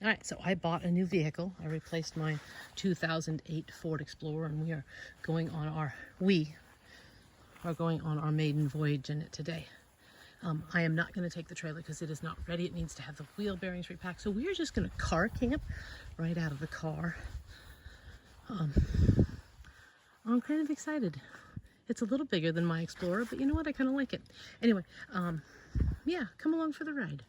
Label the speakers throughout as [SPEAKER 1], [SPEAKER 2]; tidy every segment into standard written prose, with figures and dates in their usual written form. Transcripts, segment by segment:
[SPEAKER 1] All right, so I bought a new vehicle. I replaced my 2008 Ford Explorer, and we are going on our maiden voyage in it today. I am not going to take the trailer because it is not ready. It needs to have the wheel bearings repacked. So we are just going to car camp right out of the car. I'm kind of excited. It's a little bigger than my Explorer, but you know what? I kind of like it. Anyway, yeah, come along for the ride.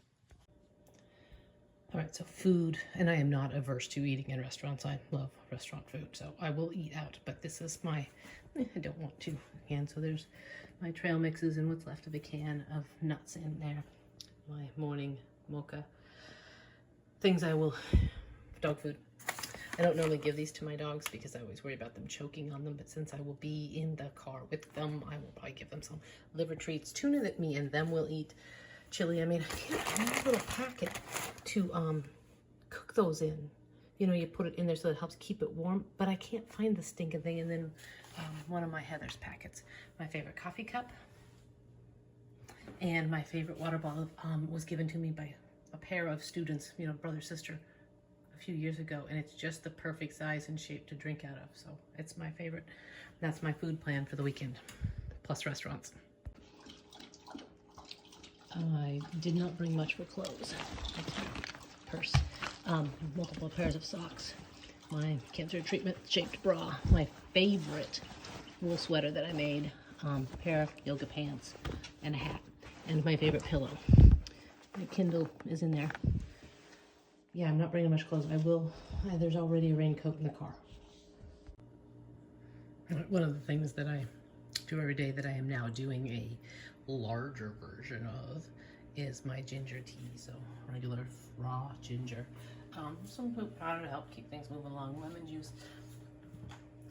[SPEAKER 1] All right, so food, and I am not averse to eating in restaurants. I love restaurant food, so I will eat out, but this is I don't want to again. So there's my trail mixes and what's left of a can of nuts in there. My morning mocha. Things dog food. I don't normally give these to my dogs because I always worry about them choking on them, but since I will be in the car with them, I will probably give them some liver treats, tuna that me and them will eat. Chili, I mean, I can't find a little packet to cook those in. You know, you put it in there so it helps keep it warm, but I can't find the stinking thing. And then one of my Heather's packets. My favorite coffee cup and my favorite water bottle was given to me by a pair of students, you know, brother, sister, a few years ago, and it's just the perfect size and shape to drink out of. So it's my favorite. That's my food plan for the weekend, plus restaurants. I did not bring much for clothes. Purse, multiple pairs of socks, my cancer treatment shaped bra, my favorite wool sweater that I made, a pair of yoga pants, and a hat, and my favorite pillow. My Kindle is in there. Yeah, I'm not bringing much clothes. There's already a raincoat in the car. One of the things that I do every day that I am now doing a larger version of is my ginger tea. So regular raw ginger, some poop powder to help keep things moving along, lemon juice,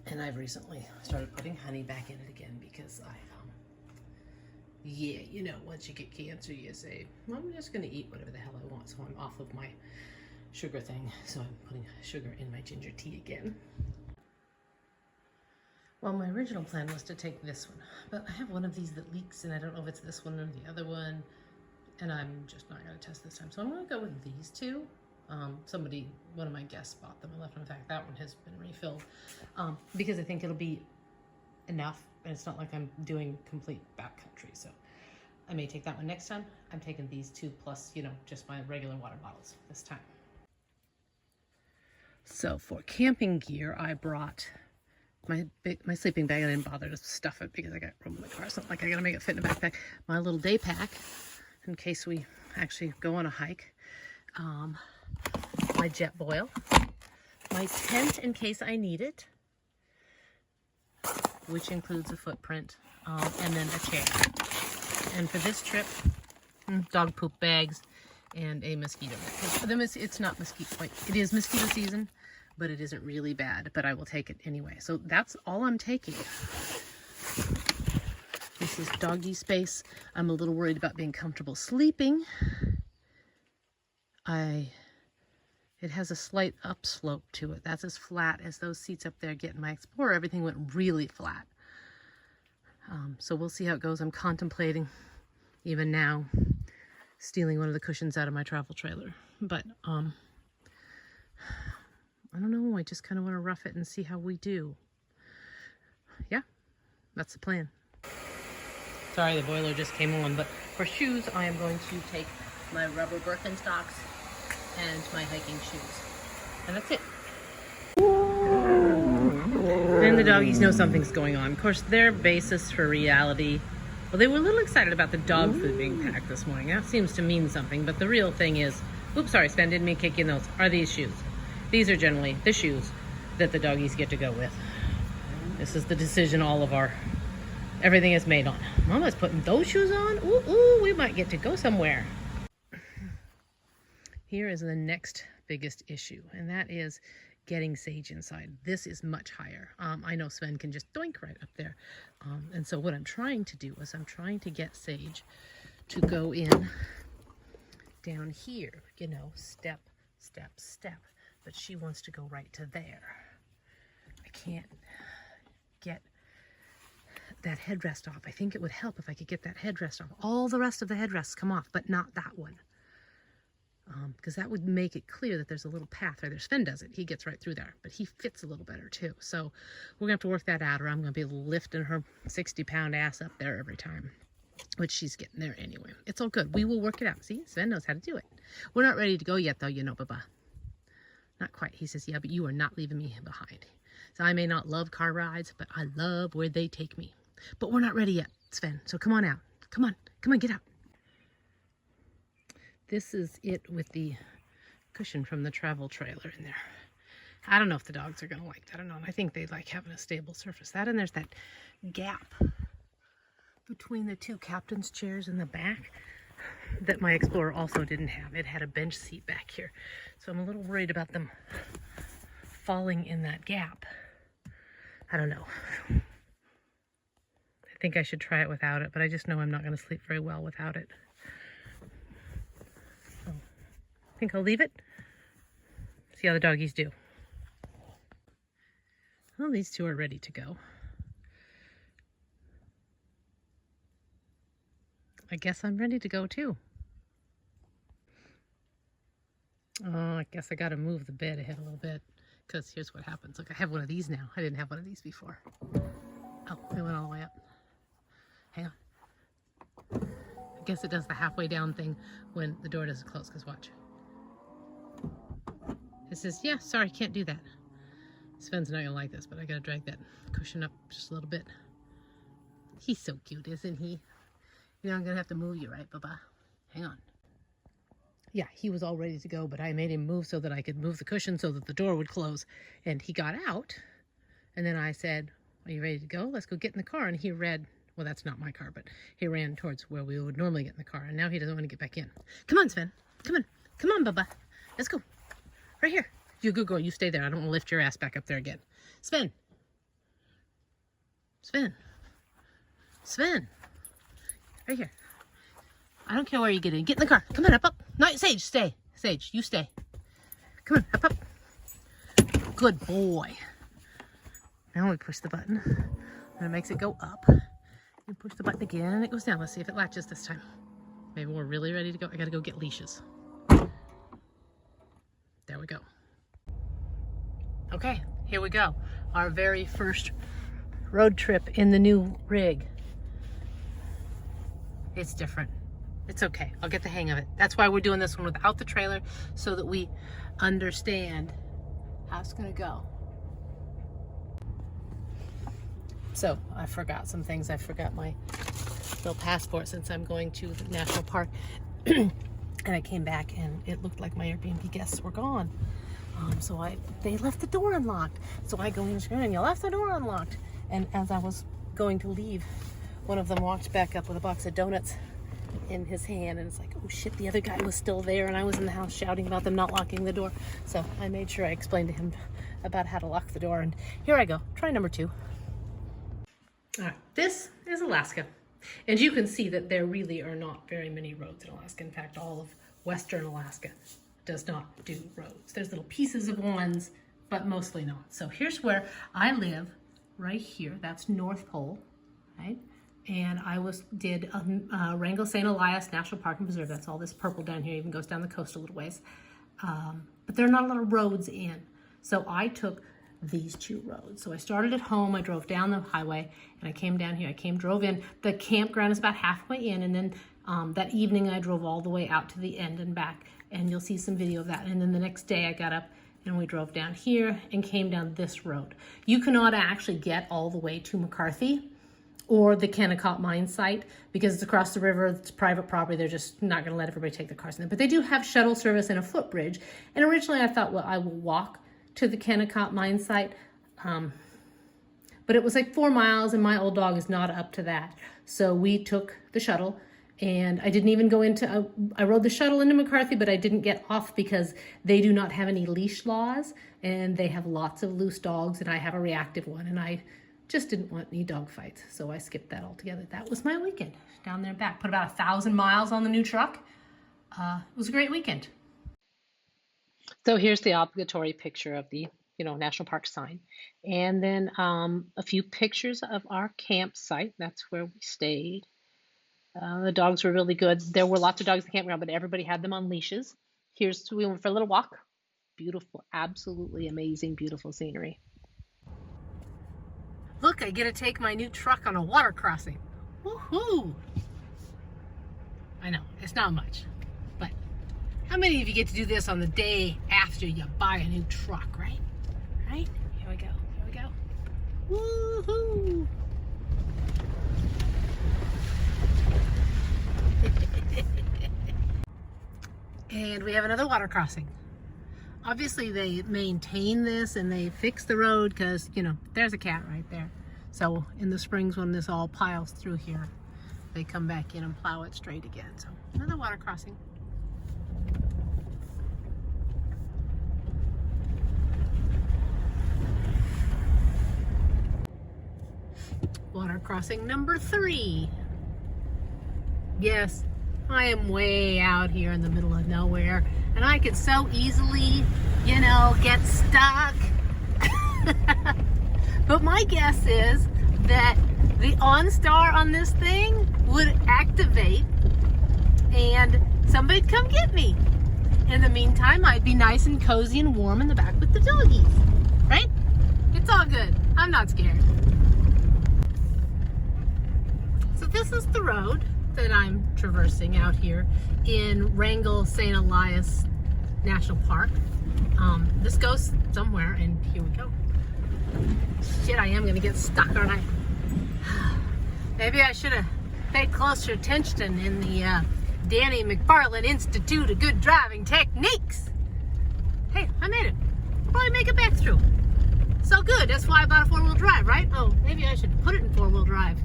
[SPEAKER 1] and I've recently started putting honey back in it again because yeah, you know, once you get cancer you say, well, I'm just gonna eat whatever the hell I want, so I'm off of my sugar thing, so I'm putting sugar in my ginger tea again. Well, my original plan was to take this one, but I have one of these that leaks, and I don't know if it's this one or the other one, and I'm just not going to test this time. So I'm going to go with these two. One of my guests bought them and left them. In fact, that one has been refilled because I think it'll be enough, and it's not like I'm doing complete backcountry. So I may take that one next time. I'm taking these two plus, you know, just my regular water bottles this time. So for camping gear, I brought my sleeping bag. I didn't bother to stuff it because I got room in the car. It's not like I gotta make it fit in a backpack. My little day pack in case we actually go on a hike. My jet boil. My tent in case I need it, which includes a footprint, and then a chair. And for this trip, dog poop bags and a mosquito net. It's not mosquito, like it is mosquito season, but it isn't really bad, but I will take it anyway. So that's all I'm taking. This is doggy space. I'm a little worried about being comfortable sleeping. It has a slight upslope to it. That's as flat as those seats up there get in my Explorer. Everything went really flat. So we'll see how it goes. I'm contemplating, even now, stealing one of the cushions out of my travel trailer. But I don't know. I just kind of want to rough it and see how we do. Yeah, that's the plan. Sorry, the boiler just came on, but for shoes, I am going to take my rubber Birkenstocks and my hiking shoes. And that's it. And the doggies know something's going on. Of course, their basis for reality, well, they were a little excited about the dog food being packed this morning. That seems to mean something, but the real thing is, oops, sorry, Sven, didn't mean to kick you in those, are these shoes. These are generally the shoes that the doggies get to go with. This is the decision everything is made on. Mama's putting those shoes on? Ooh, we might get to go somewhere. Here is the next biggest issue, and that is getting Sage inside. This is much higher. I know Sven can just doink right up there. And so what I'm trying to do is I'm trying to get Sage to go in down here, you know, step, step, step. But she wants to go right to there. I can't get that headrest off. I think it would help if I could get that headrest off. All the rest of the headrests come off, but not that one. because that would make it clear that there's a little path right there. Sven does it. He gets right through there, but he fits a little better too. So we're going to have to work that out, or I'm going to be lifting her 60-pound ass up there every time, which she's getting there anyway. It's all good. We will work it out. See, Sven knows how to do it. We're not ready to go yet, though, you know, Baba. Not quite. He says, yeah, but you are not leaving me behind. So I may not love car rides, but I love where they take me. But we're not ready yet, Sven. So come on out. Come on, get out. This is it with the cushion from the travel trailer in there. I don't know if the dogs are going to like that or not. I think they like having a stable surface. That, and there's that gap between the two captain's chairs in the back that my Explorer also didn't have. It had a bench seat back here. So I'm a little worried about them falling in that gap. I don't know. I think I should try it without it, but I just know I'm not going to sleep very well without it. So I think I'll leave it. See how the doggies do. Well, these two are ready to go. I guess I'm ready to go too. Oh, I guess I got to move the bed ahead a little bit, because here's what happens. Look, I have one of these now. I didn't have one of these before. Oh, it went all the way up. Hang on. I guess it does the halfway down thing when the door doesn't close, because watch. It says, yeah, sorry, can't do that. Sven's not going to like this, but I got to drag that cushion up just a little bit. He's so cute, isn't he? You know, I'm going to have to move you, right, Baba? Hang on. Yeah, he was all ready to go, but I made him move so that I could move the cushion so that the door would close. And he got out, and then I said, are you ready to go? Let's go get in the car. And he read, well, that's not my car, but he ran towards where we would normally get in the car, and now he doesn't want to get back in. Come on, Sven. Come on. Come on, Baba. Let's go. Right here. You're a good girl. You stay there. I don't want to lift your ass back up there again. Sven. Sven. Sven. Right here. I don't care where you get in. Get in the car. Come on, up. No, Sage, stay. Sage, you stay. Come on, up. Good boy. Now we push the button. And it makes it go up. You push the button again, and it goes down. Let's see if it latches this time. Maybe we're really ready to go. I gotta go get leashes. There we go. Okay, here we go. Our very first road trip in the new rig. It's different. It's okay. I'll get the hang of it. That's why we're doing this one without the trailer, so that we understand how it's going to go. So I forgot some things. I forgot my little passport since I'm going to the national park. And I came back and it looked like my Airbnb guests were gone. So they left the door unlocked. So I go in and you left the door unlocked. And as I was going to leave, one of them walked back up with a box of donuts in his hand, and it's like, oh shit, the other guy was still there, and I was in the house shouting about them not locking the door. So I made sure I explained to him about how to lock the door, and here I go. Try number 2. All right, this is Alaska, and you can see that there really are not very many roads in Alaska. In fact, all of western Alaska does not do roads. There's little pieces of ones, but mostly not. So here's where I live, right here. That's North Pole, right? And I did Wrangell St. Elias National Park and Preserve. That's all this purple down here, even goes down the coast a little ways. But there are not a lot of roads in. So I took these 2 roads. So I started at home, I drove down the highway, and I came down here. Drove in. The campground is about halfway in, and then that evening I drove all the way out to the end and back, and you'll see some video of that. And then the next day I got up and we drove down here and came down this road. You cannot actually get all the way to McCarthy or the Kennecott mine site because it's across the river, it's private property. They're just not going to let everybody take their cars in there. But they do have shuttle service and a footbridge. And originally I thought, well, I will walk to the Kennecott mine site. But it was like 4 miles, and my old dog is not up to that. So we took the shuttle, and I didn't even go into, I rode the shuttle into McCarthy, but I didn't get off because they do not have any leash laws, and they have lots of loose dogs, and I have a reactive one, and I just didn't want any dog fights, so I skipped that altogether. That was my weekend, down there and back. Put about 1,000 miles on the new truck. It was a great weekend. So here's the obligatory picture of the, national park sign. And then a few pictures of our campsite. That's where we stayed. The dogs were really good. There were lots of dogs in the campground, but everybody had them on leashes. we went for a little walk. Beautiful, absolutely amazing, beautiful scenery. Look, I get to take my new truck on a water crossing. Woohoo! I know, it's not much, but how many of you get to do this on the day after you buy a new truck, right? Right? Here we go, here we go. Woohoo! And we have another water crossing. Obviously they maintain this and they fix the road because, you know, there's a cat right there. So in the springs when this all piles through here, they come back in and plow it straight again. So another water crossing. Water crossing number 3. Yes, I am way out here in the middle of nowhere, and I could so easily, you know, get stuck. But my guess is that the OnStar on this thing would activate and somebody'd come get me. In the meantime, I'd be nice and cozy and warm in the back with the doggies, right? It's all good. I'm not scared. So this is the road that I'm traversing out here in Wrangell, St. Elias National Park. This goes somewhere, and here we go. Shit, I am gonna get stuck, aren't I? Maybe I should have paid closer attention in the Danny McFarland Institute of Good Driving Techniques. Hey, I made it. I'll probably make it back through. So good, that's why I bought a 4-wheel drive, right? Oh, maybe I should put it in 4-wheel drive.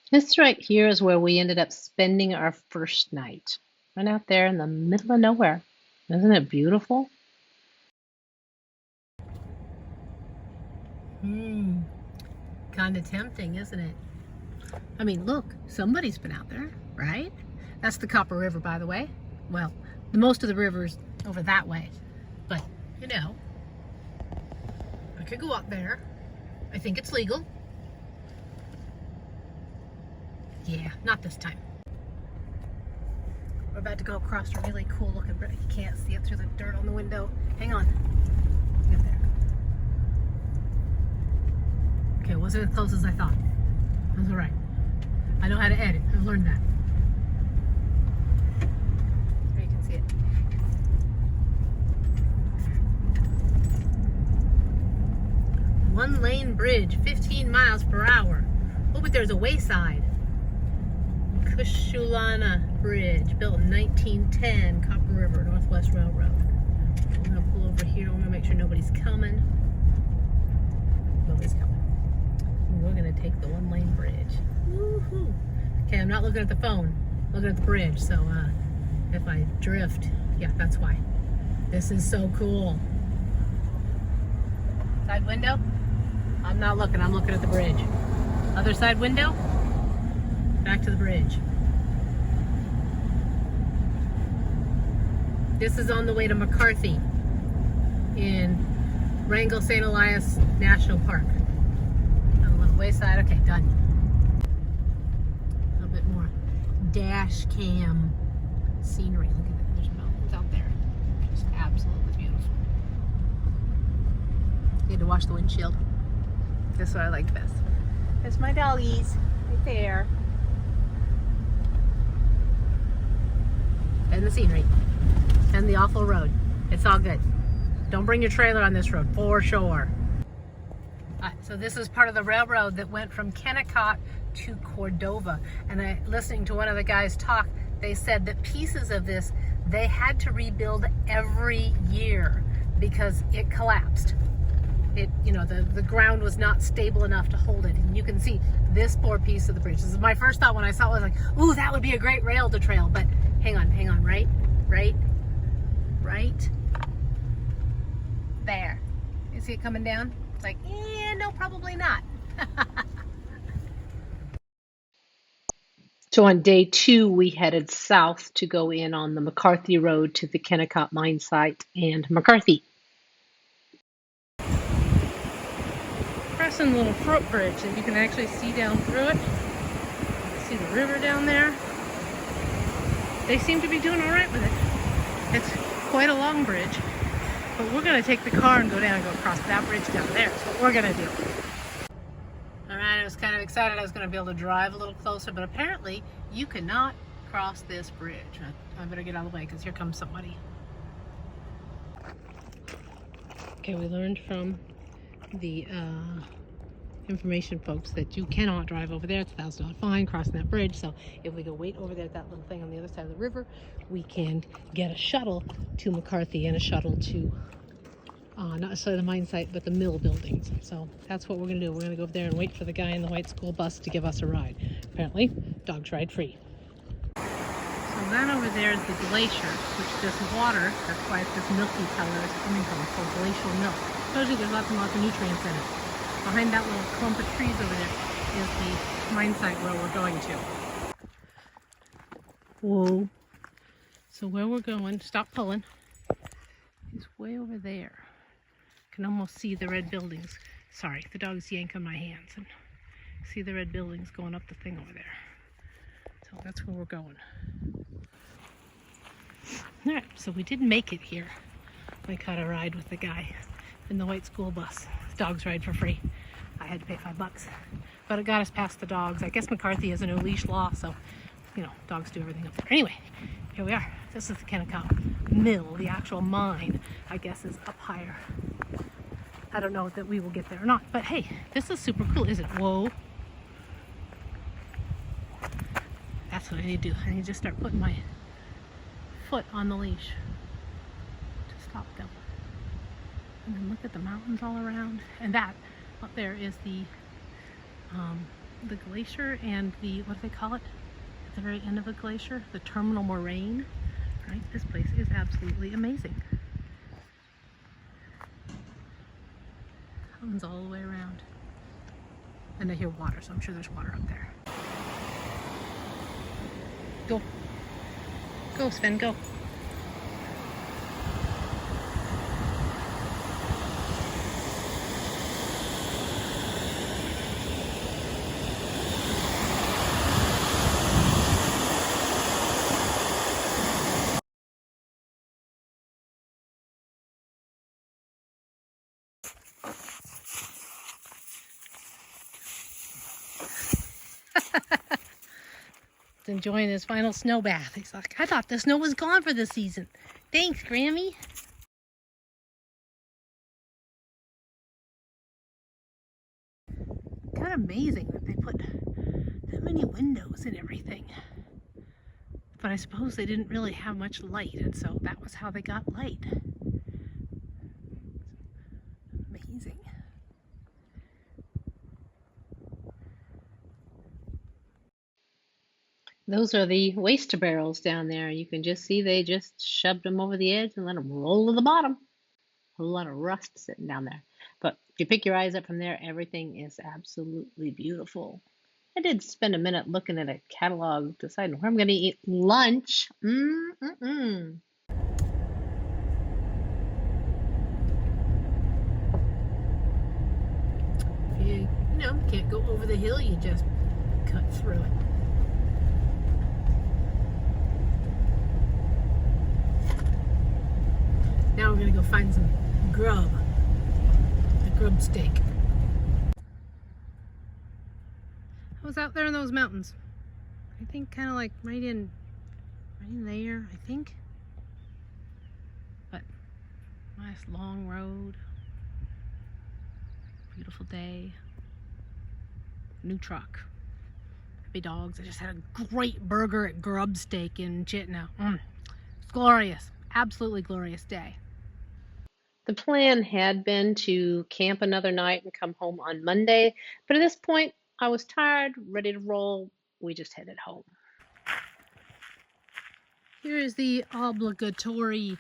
[SPEAKER 1] This right here is where we ended up spending our first night. Right out there in the middle of nowhere. Isn't it beautiful? Kind of tempting, isn't it? I mean, look, somebody's been out there, right? That's the Copper River, by the way. Well, most of the river's over that way. But, you know, I could go up there. I think it's legal. Yeah, not this time. We're about to go across a really cool looking bridge. You can't see it through the dirt on the window. Hang on. Get there. Okay, it wasn't as close as I thought. That's all right. I know how to edit. I've learned that. There you can see it. One-lane bridge, 15 miles per hour. Oh, but there's a wayside. Cushulana Bridge, built in 1910, Copper River, Northwest Railroad. I'm gonna pull over here. I'm gonna make sure nobody's coming. Nobody's coming. We're gonna take the one-lane bridge. Woohoo! Okay, I'm not looking at the phone. I'm looking at the bridge. So if I drift, yeah, that's why. This is so cool. Side window? I'm not looking. I'm looking at the bridge. Other side window? Back to the bridge. This is on the way to McCarthy in Wrangell, St. Elias National Park. On the little wayside. Okay, done. A little bit more dash cam scenery. Look at that. There's mountains out there. Just absolutely beautiful. Need to wash the windshield. This is what I like best. There's my doggies right there. And the scenery. And the awful road. It's all good. Don't bring your trailer on this road, for sure. So this is part of the railroad that went from Kennecott to Cordova. And listening to one of the guys talk, they said that pieces of this, they had to rebuild every year because it collapsed. It, you know, the ground was not stable enough to hold it. And you can see this poor piece of the bridge. This is my first thought when I saw it. I was like, ooh, that would be a great rail to trail. But hang on, right there. You see it coming down? It's like, yeah, no, probably not. So on day 2, we headed south to go in on the McCarthy Road to the Kennecott mine site and McCarthy. Crossing the little footbridge that you can actually see down through it. See the river down there. they seem to be doing all right with it. It's quite a long bridge, but we're gonna take the car and go down and go across that bridge down there. That's what we're gonna do. All right, I was kind of excited I was gonna be able to drive a little closer, but apparently you cannot cross this bridge. I better get out of the way because here comes somebody. Okay, we learned from the information folks that you cannot drive over there. It's a $1,000 fine crossing that bridge. So if we go wait over there at that little thing on the other side of the river, we can get a shuttle to McCarthy and a shuttle to not necessarily the mine site, but the mill buildings. So that's what we're gonna do. We're gonna go over there and wait for the guy in the white school bus to give us a ride. Apparently, dogs ride free. So that over there is the glacier, which this water, that's why it's this milky color, is coming from. It's called glacial milk. Shows you there's lots and lots of nutrients in it. Behind that little clump of trees over there is the mine site where we're going to. Whoa. So where we're going, stop pulling, is way over there. Can almost see the red buildings. Sorry, the dog's yanking my hands and see the red buildings going up the thing over there. So that's where we're going. All right, so we did make it here. We caught a ride with the guy in the white school bus. Dogs ride for free. I had to pay $5, but it got us past the dogs. I guess McCarthy has a new leash law, so you know, dogs do everything up there. Anyway, here we are. This is the Kennecott Mill. The actual mine, I guess, is up higher. I don't know that we will get there or not, but hey, this is super cool, isn't it? Whoa. That's what I need to do. I need to just start putting my foot on the leash to stop them. And then look at the mountains all around. And that up there is the glacier and the, what do they call it? At the very end of a glacier, the terminal moraine. Right? This place is absolutely amazing. Mountains all the way around. And I hear water, so I'm sure there's water up there. Go. Go, Sven, go. Enjoying his final snow bath. He's like, I thought the snow was gone for this season. Thanks, Grammy. Kind of amazing that they put that many windows and everything. But I suppose they didn't really have much light, and so that was how they got light. Amazing. Those are the waste barrels down there. You can just see they just shoved them over the edge and let them roll to the bottom. A lot of rust sitting down there. But if you pick your eyes up from there, everything is absolutely beautiful. I did spend a minute looking at a catalog, deciding where I'm going to eat lunch. You know, can't go over the hill, you just cut through it. Now we're gonna go find some grub, a grub steak. I was out there in those mountains. I think kind of like right in there, I think. But nice long road, beautiful day, new truck, happy dogs. I just had a great burger at Grub Steak in Chittenden. It's glorious, absolutely glorious day. The plan had been to camp another night and come home on Monday, but at this point, I was tired, ready to roll. We just headed home. Here is the obligatory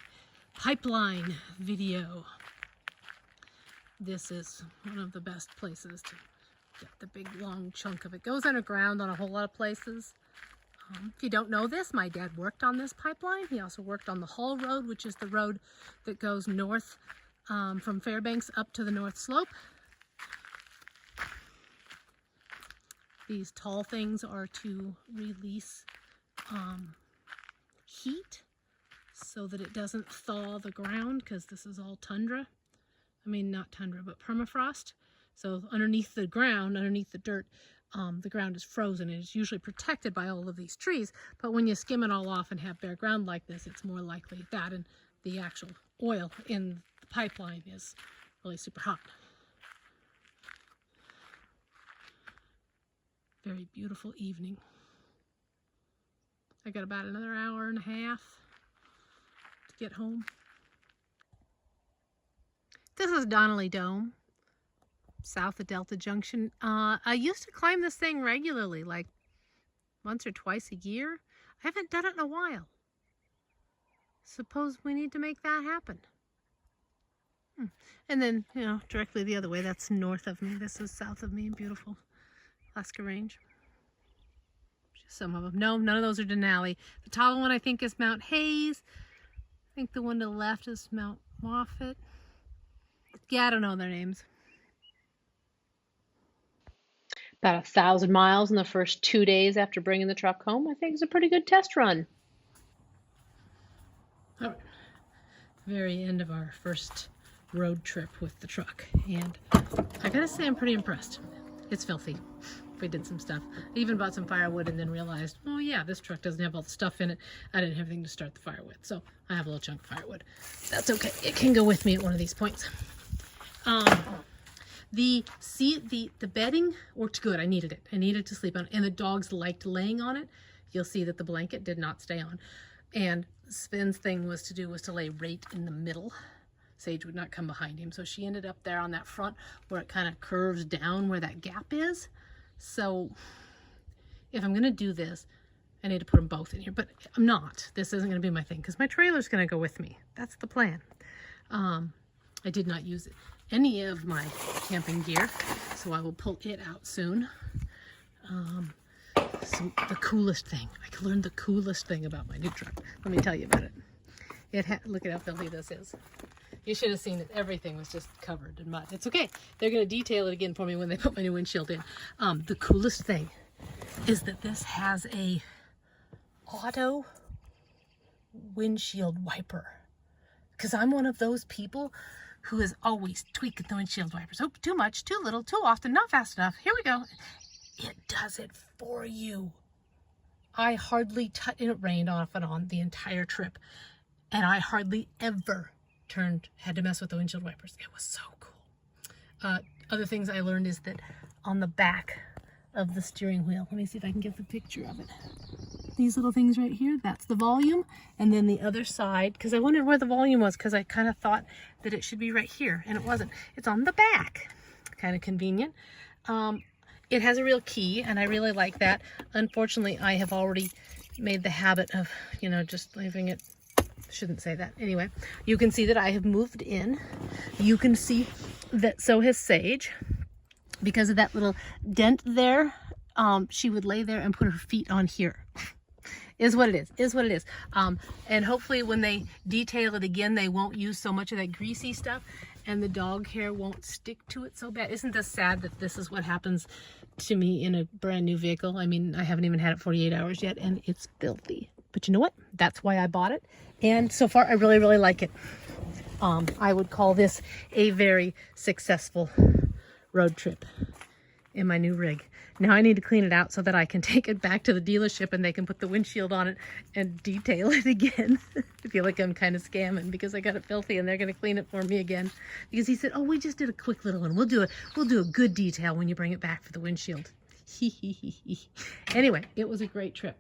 [SPEAKER 1] pipeline video. This is one of the best places to get the big long chunk of it. Goes underground on a whole lot of places. If you don't know this, my dad worked on this pipeline. He also worked on the Hall Road, which is the road that goes north from Fairbanks up to the North Slope. These tall things are to release heat so that it doesn't thaw the ground, because this is all tundra. I mean, not tundra, but permafrost. So underneath the ground, underneath the dirt, the ground is frozen, and it's usually protected by all of these trees. But when you skim it all off and have bare ground like this, it's more likely that, and the actual oil in the pipeline is really super hot. Very beautiful evening. I got about another hour and a half to get home. This is Donnelly Dome, south of Delta Junction. I used to climb this thing regularly, like once or twice a year. I haven't done it in a while. Suppose we need to make that happen. And then, you know, directly the other way, that's north of me. This is south of me, beautiful Alaska Range. Just some of them. No, none of those are Denali. The taller one, I think, is Mount Hayes. I think the one to the left is Mount Moffett. Yeah, I don't know their names. About 1,000 miles in the first 2 days after bringing the truck home. I think it's a pretty good test run. All right. Very end of our first road trip with the truck, and I gotta say I'm pretty impressed. It's filthy. We did some stuff. I even bought some firewood and then realized, oh yeah, this truck doesn't have all the stuff in it. I didn't have anything to start the fire with, so I have a little chunk of firewood. That's okay. It can go with me at one of these points. The bedding worked good. I needed it. I needed to sleep on it, and the dogs liked laying on it. You'll see that the blanket did not stay on. And Sven's thing was to lay right in the middle. Sage would not come behind him, so she ended up there on that front where it kind of curves down where that gap is. So if I'm going to do this, I need to put them both in here, but I'm not. This isn't going to be my thing because my trailer's going to go with me. That's the plan. I did not use any of my camping gear, so I will pull it out soon. So the coolest thing, I learned the coolest thing about my new truck. Let me tell you about it. Look at how filthy this is. You should have seen that everything was just covered in mud. It's okay. They're going to detail it again for me when they put my new windshield in. The coolest thing is that this has a auto windshield wiper. Because I'm one of those people who is always tweaking the windshield wipers. Oh, too much, too little, too often, not fast enough. Here we go. It does it for you. I hardly touched, and it rained off and on the entire trip. And I hardly ever had to mess with the windshield wipers. It was so cool. Other things I learned is that on the back of the steering wheel, let me see if I can get the picture of it. These little things right here, that's the volume. And then the other side, because I wondered where the volume was, because I kind of thought that it should be right here, and it wasn't. It's on the back. Kind of convenient. It has a real key, and I really like that. Unfortunately, I have already made the habit of, you know, just leaving it. Shouldn't say that. Anyway, you can see that I have moved in. You can see that so has Sage. Because of that little dent there, she would lay there and put her feet on here. Is what it is. And hopefully when they detail it again, they won't use so much of that greasy stuff, and the dog hair won't stick to it so bad. Isn't this sad that this is what happens to me in a brand new vehicle? I mean, I haven't even had it 48 hours yet, and it's filthy. But you know what? That's why I bought it. And so far, I really, really like it. I would call this a very successful road trip in my new rig. Now I need to clean it out so that I can take it back to the dealership and they can put the windshield on it and detail it again. I feel like I'm kind of scamming because I got it filthy and they're going to clean it for me again. Because he said, oh, we just did a quick little one. We'll do a good detail when you bring it back for the windshield. Anyway, it was a great trip.